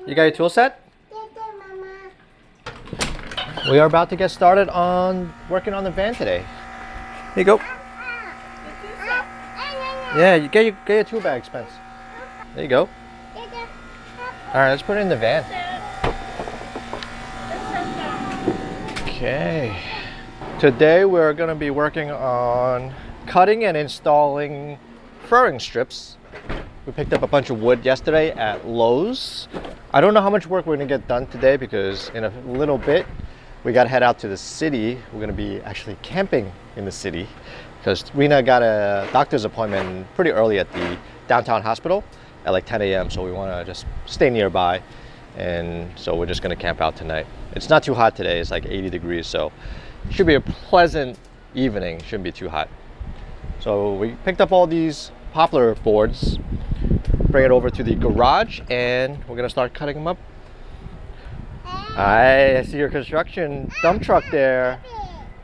You got your tool set? We are about to get started on working on the van today. Here you go. Yeah, you get your tool bag, Spence. There you go. Alright, let's put it in the van. Okay. Today we're going to be working on cutting and installing furring strips. We picked up a bunch of wood yesterday at Lowe's. I don't know how much work we're going to get done today because in a little bit we got to head out to the city. We're going to be actually camping in the city because Rena got a doctor's appointment pretty early at the downtown hospital at like 10 a.m. So we want to just stay nearby, and so we're just going to camp out tonight. It's not too hot today. It's like 80 degrees, so it should be a pleasant evening. Shouldn't be too hot. So we picked up all these poplar boards, bring it over to the garage, and we're going to start cutting them up. I see your construction dump truck there.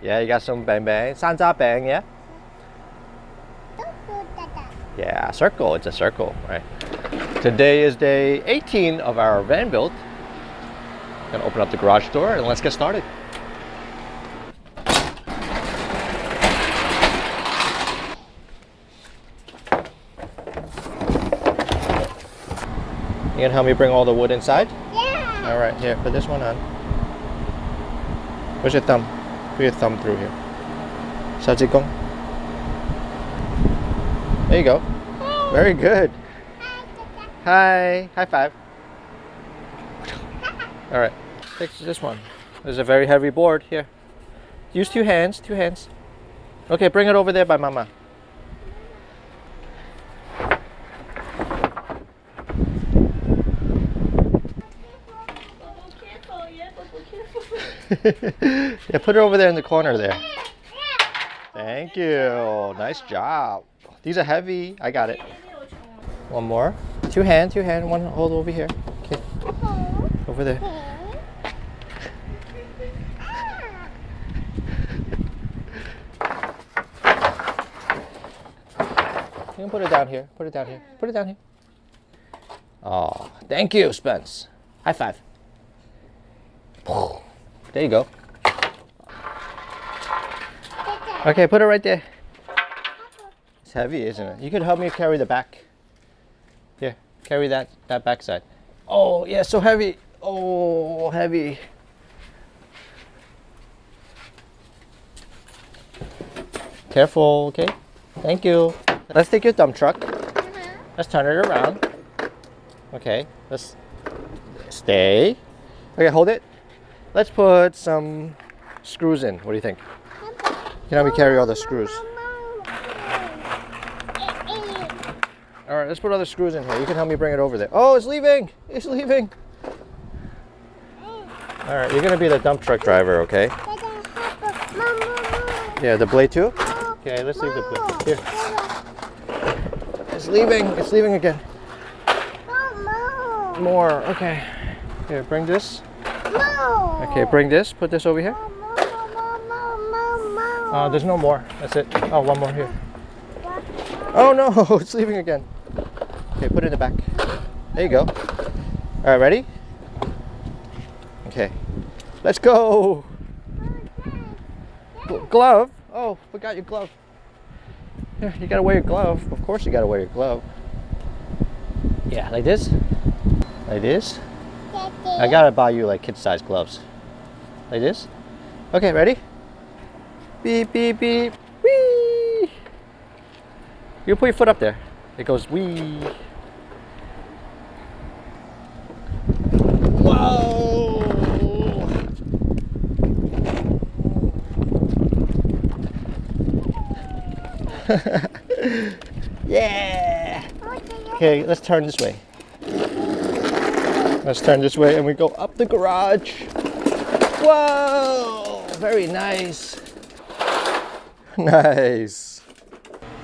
Yeah, you got some bang bang. Sanza bang, yeah? Yeah, circle. It's a circle, right? Today is day 18 of our van build. Gonna open up the garage door and let's get started. You gonna help me bring all the wood inside? Yeah. All right, here, put this one on. Where's your thumb? Put your thumb through here. Sajikong. There you go. Very good. Hi. High five. All right, take this one. There's a very heavy board here. Use two hands. Okay, bring it over there by Mama. Yeah, put it over there in the corner there. Thank you. Nice job. These are heavy. I got it. One more. Two hand. One hold over here. Okay. Over there. You can put it down here. Put it down here. Oh, thank you, Spence. High five. There you go. Okay, put it right there. It's heavy, isn't it? You could help me carry the back. Here, carry that back side. Oh, yeah, so heavy. Oh, heavy. Careful, okay? Thank you. Let's take your dump truck. Let's turn it around. Okay, let's stay. Okay, hold it. Let's put some screws in. What do you think? Can help me carry all the screws. All right, let's put other screws in here. You can help me bring it over there. Oh, it's leaving. All right, you're gonna be the dump truck driver, okay? Yeah, the blade too? Okay, let's leave the blade. Here. It's leaving again. More, okay. Here, bring this. Okay, bring this. Put this over here. There's no more. That's it. Oh, one more here. Oh no, it's leaving again. Okay, put it in the back. There you go. All right, ready? Okay, let's go. Glove. Oh, forgot your glove. Here, you gotta wear your glove. Of course you gotta wear your glove. Yeah, like this. Like this. I gotta buy you like kid-sized gloves. Like this. Okay, ready? Beep, beep, beep. Whee! You put your foot up there. It goes wee. Whoa! Yeah! Okay, let's turn this way. Let's turn this way and we go up the garage. Whoa! Very nice. Nice.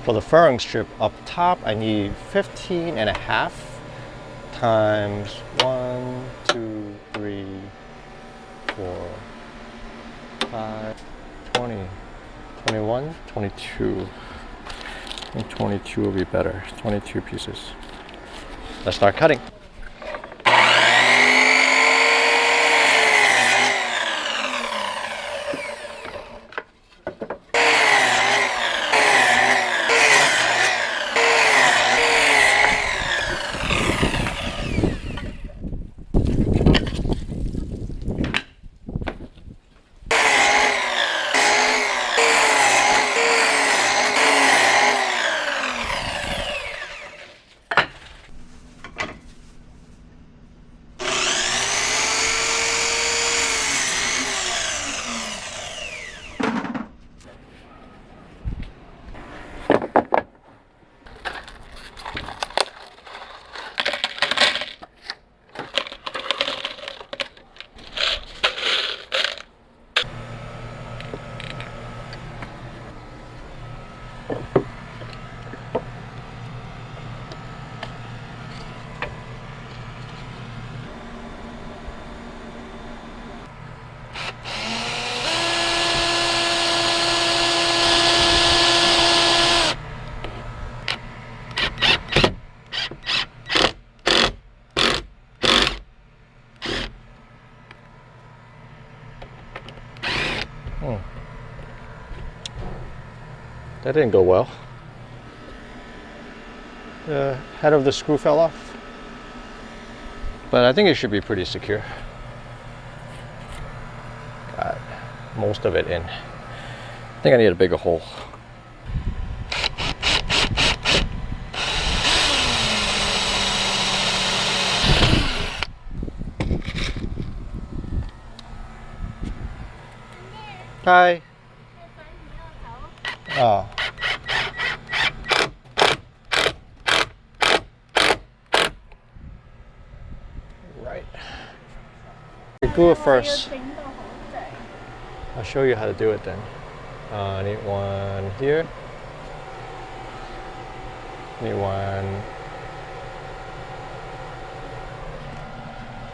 For the furring strip up top, I need 15.5 times 1, 2, 3, 4, 5, 20, 21, 22. I think 22 will be better. 22 pieces. Let's start cutting. That didn't go well. The head of the screw fell off. But I think it should be pretty secure. Got most of it in. I think I need a bigger hole. Hi. Oh. Right. You glue it first. I'll show you how to do it then. I need one here. Need one.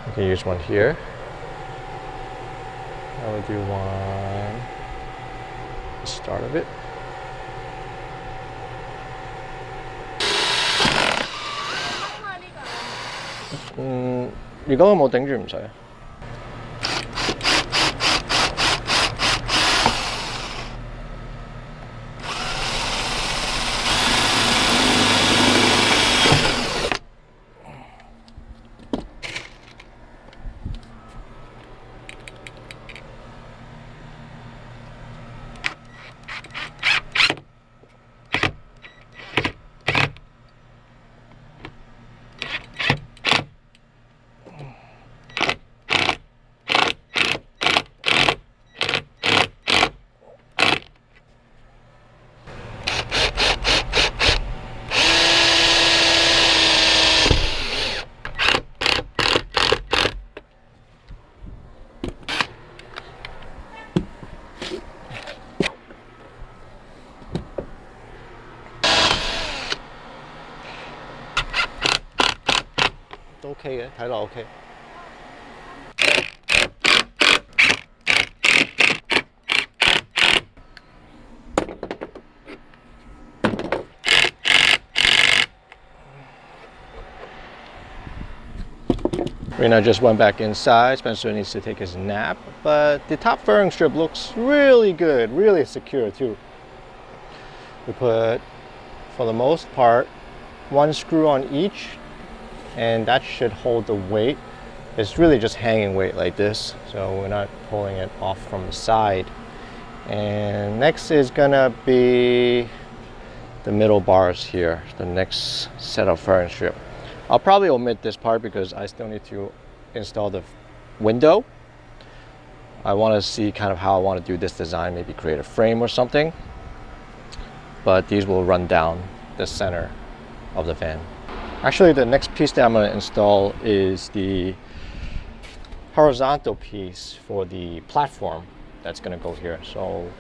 You can use one here. I will do one. The start of it. If 冇頂住唔使。都 OK 嘅，睇落 OK。Rena just went back inside. Spencer needs to take his nap, but the top furring strip looks really good, really secure too. We put, for the most part, one screw on each, and that should hold the weight. It's really just hanging weight like this, so we're not pulling it off from the side. And next is gonna be the middle bars here, the next set of furring strip. I'll probably omit this part because I still need to install the window. I want to see kind of how I want to do this design, maybe create a frame or something. But these will run down the center of the van. Actually, the next piece that I'm going to install is the horizontal piece for the platform that's going to go here. So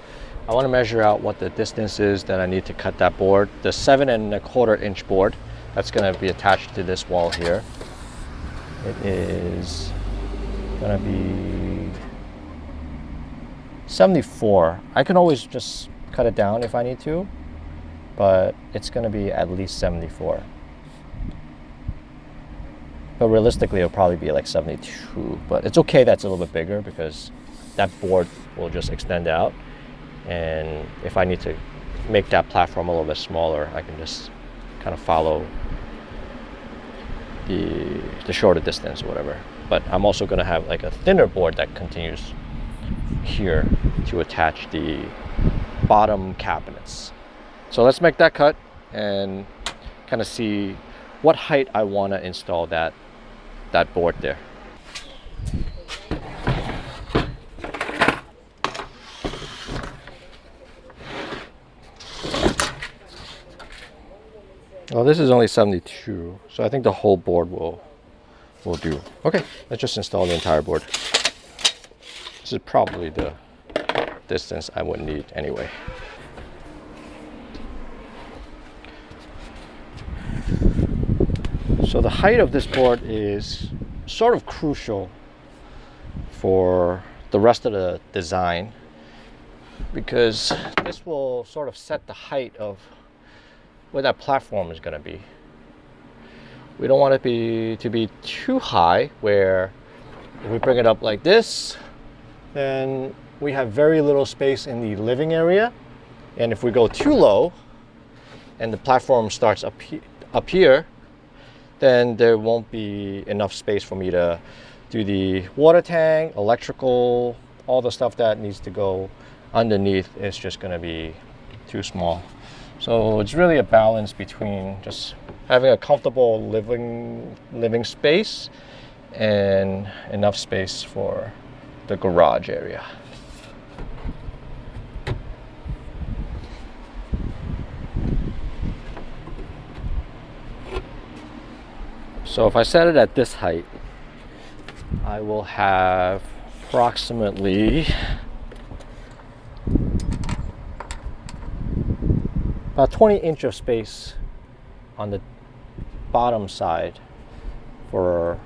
I want to measure out what the distance is that I need to cut that board. The 7¼ inch board that's going to be attached to this wall here. It is going to be 74. I can always just cut it down if I need to, but it's going to be at least 74. But realistically, it'll probably be like 72. But it's okay that's a little bit bigger because that board will just extend out. And if I need to make that platform a little bit smaller, I can just kind of follow the shorter distance or whatever. But I'm also going to have like a thinner board that continues here to attach the bottom cabinets. So let's make that cut and kind of see what height I want to install that board there. Well, this is only 72, so I think the whole board will do. Okay, let's just install the entire board. This is probably the distance I would need anyway. So the height of this board is sort of crucial for the rest of the design because this will sort of set the height of where that platform is going to be. We don't want it to be too high where if we bring it up like this, then we have very little space in the living area. And if we go too low and the platform starts up here, then there won't be enough space for me to do the water tank, electrical, all the stuff that needs to go underneath is just going to be too small. So it's really a balance between just having a comfortable living space and enough space for the garage area. So if I set it at this height, I will have approximately about 20 inches of space on the bottom side for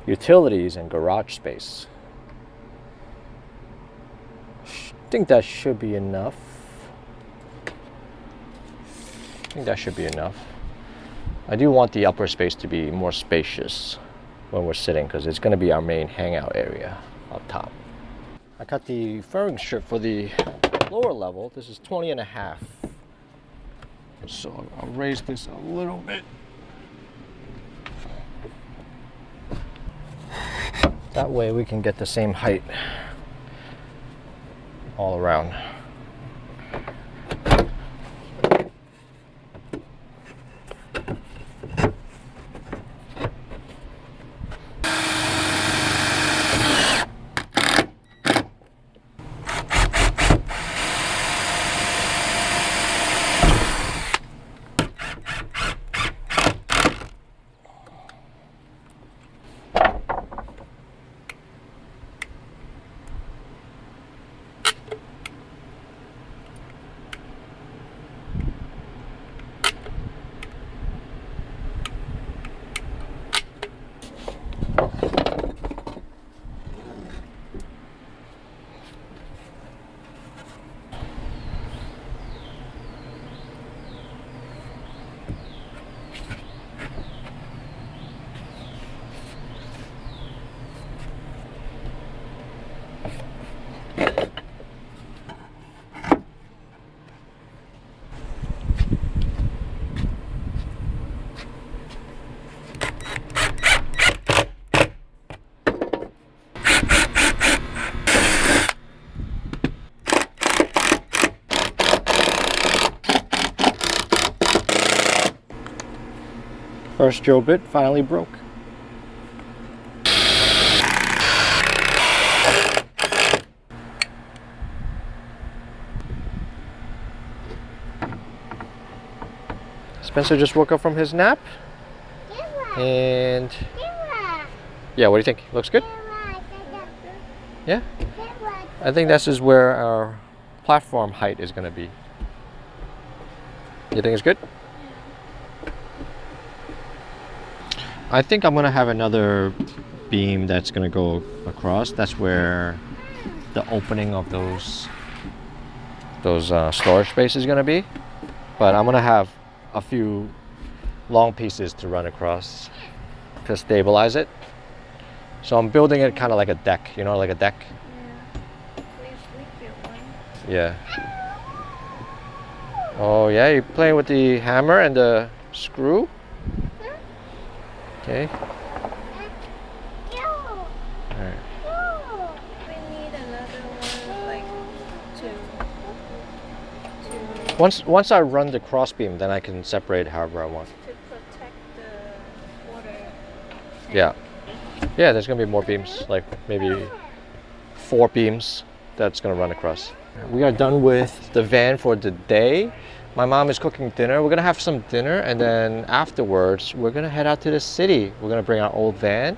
utilities and garage space. I think that should be enough. I do want the upper space to be more spacious when we're sitting because it's going to be our main hangout area up top. I cut the furring strip for the lower level. This is 20 and a half. So I'll raise this a little bit. That way we can get the same height all around. First drill bit finally broke. Spencer just woke up from his nap. And yeah, what do you think? Looks good? Yeah? I think this is where our platform height is going to be. You think it's good? I think I'm gonna have another beam that's gonna go across. That's where the opening of those storage space is gonna be. But I'm gonna have a few long pieces to run across to stabilize it. So I'm building it kind of like a deck, you know, like a deck. Yeah. Oh yeah, you're playing with the hammer and the screw? Okay. Alright. We need another one, like two. Once I run the crossbeam, then I can separate however I want. To protect the water. Yeah. Yeah, there's gonna be more beams, like maybe 4 beams that's gonna run across. We are done with the van for the day. My mom is cooking dinner. We're gonna have some dinner, and then afterwards we're gonna head out to the city. We're gonna bring our old van.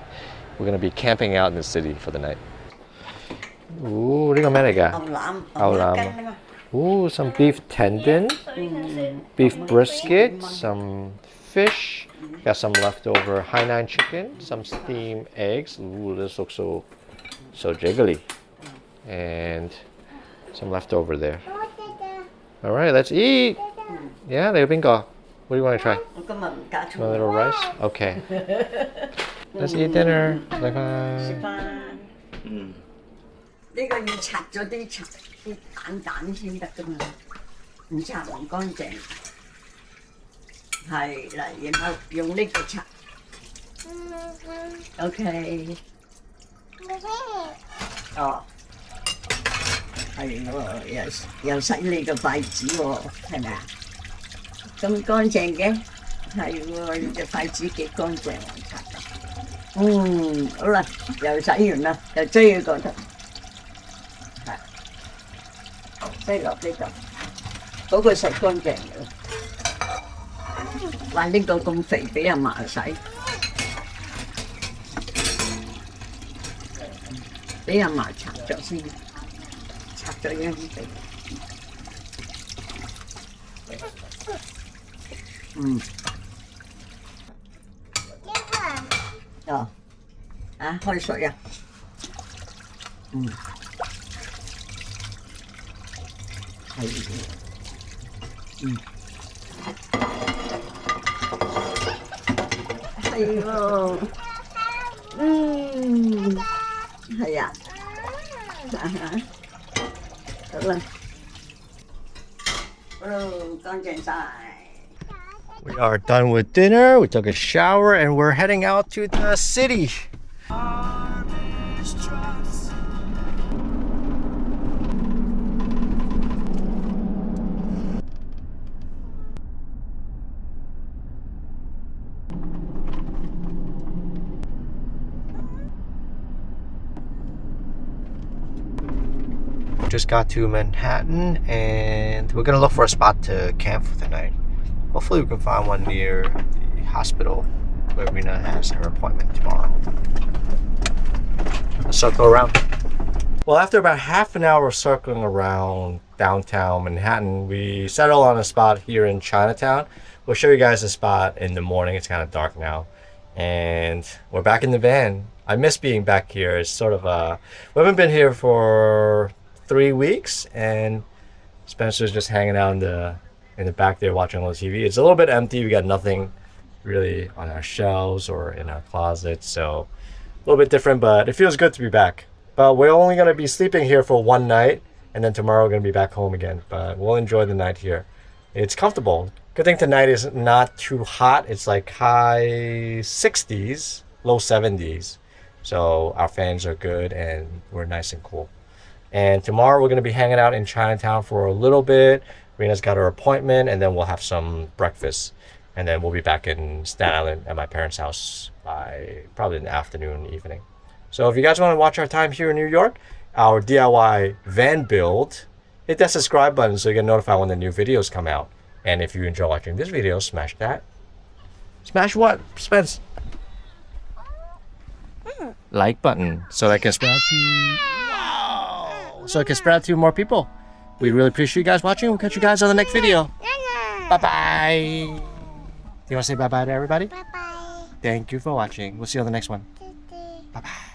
We're gonna be camping out in the city for the night. Ooh, ring Ooh, some beef tendon, beef brisket, some fish. Got some leftover Hainan chicken, some steamed eggs. Ooh, this looks so jiggly, and some leftover there. All right, let's eat. Yeah, Leo Bingo. What do you want to try? A little rice? Okay. Let's eat dinner. Bye bye. 呢個要拆咗啲蛋先得噶嘛，唔拆唔乾淨。係啦，然後用呢個拆。OK。哦。係喎，又洗你個筷子喎，係咪啊？咁乾淨嘅，係喎，你隻筷子幾乾淨啊！擦得，好啦，又洗完啦，又追去嗰度，係，擠落呢度，嗰個洗乾淨嘅，話呢個咁肥俾阿嫲洗，俾阿嫲擦咗先。拆咗一啲地，哦，啊，開水啊，係，係喎，係啊，好啦，乾淨晒。We are done with dinner. We took a shower and we're heading out to the city. Just got to Manhattan and we're gonna look for a spot to camp for the night. Hopefully we can find one near the hospital where Rena has her appointment tomorrow. Let's circle around. Well, after about half an hour of circling around downtown Manhattan, we settled on a spot here in Chinatown. We'll show you guys the spot in the morning. It's kind of dark now. And we're back in the van. I miss being back here. It's sort of we haven't been here for 3 weeks, and Spencer's just hanging out in the back there watching a little TV. It's a little bit empty. We got nothing really on our shelves or in our closets, so a little bit different, but it feels good to be back. But we're only going to be sleeping here for one night, and then tomorrow we're going to be back home again. But we'll enjoy the night here. It's comfortable. Good thing tonight is not too hot. It's like high 60s, low 70s. So our fans are good and we're nice and cool. And tomorrow we're going to be hanging out in Chinatown for a little bit. Rena's got her appointment, and then we'll have some breakfast. And then we'll be back in Staten Island at my parents' house by probably in the afternoon, evening. So if you guys want to watch our time here in New York, our DIY van build, hit that subscribe button so you get notified when the new videos come out. And if you enjoy watching this video, smash that. Smash what, Spence? Like button so I can spread to so it can spread to more people. We really appreciate you guys watching. We'll catch you guys on the next video. Bye-bye. Do you want to say bye-bye to everybody? Bye bye. Thank you for watching. We'll see you on the next one. Bye-bye.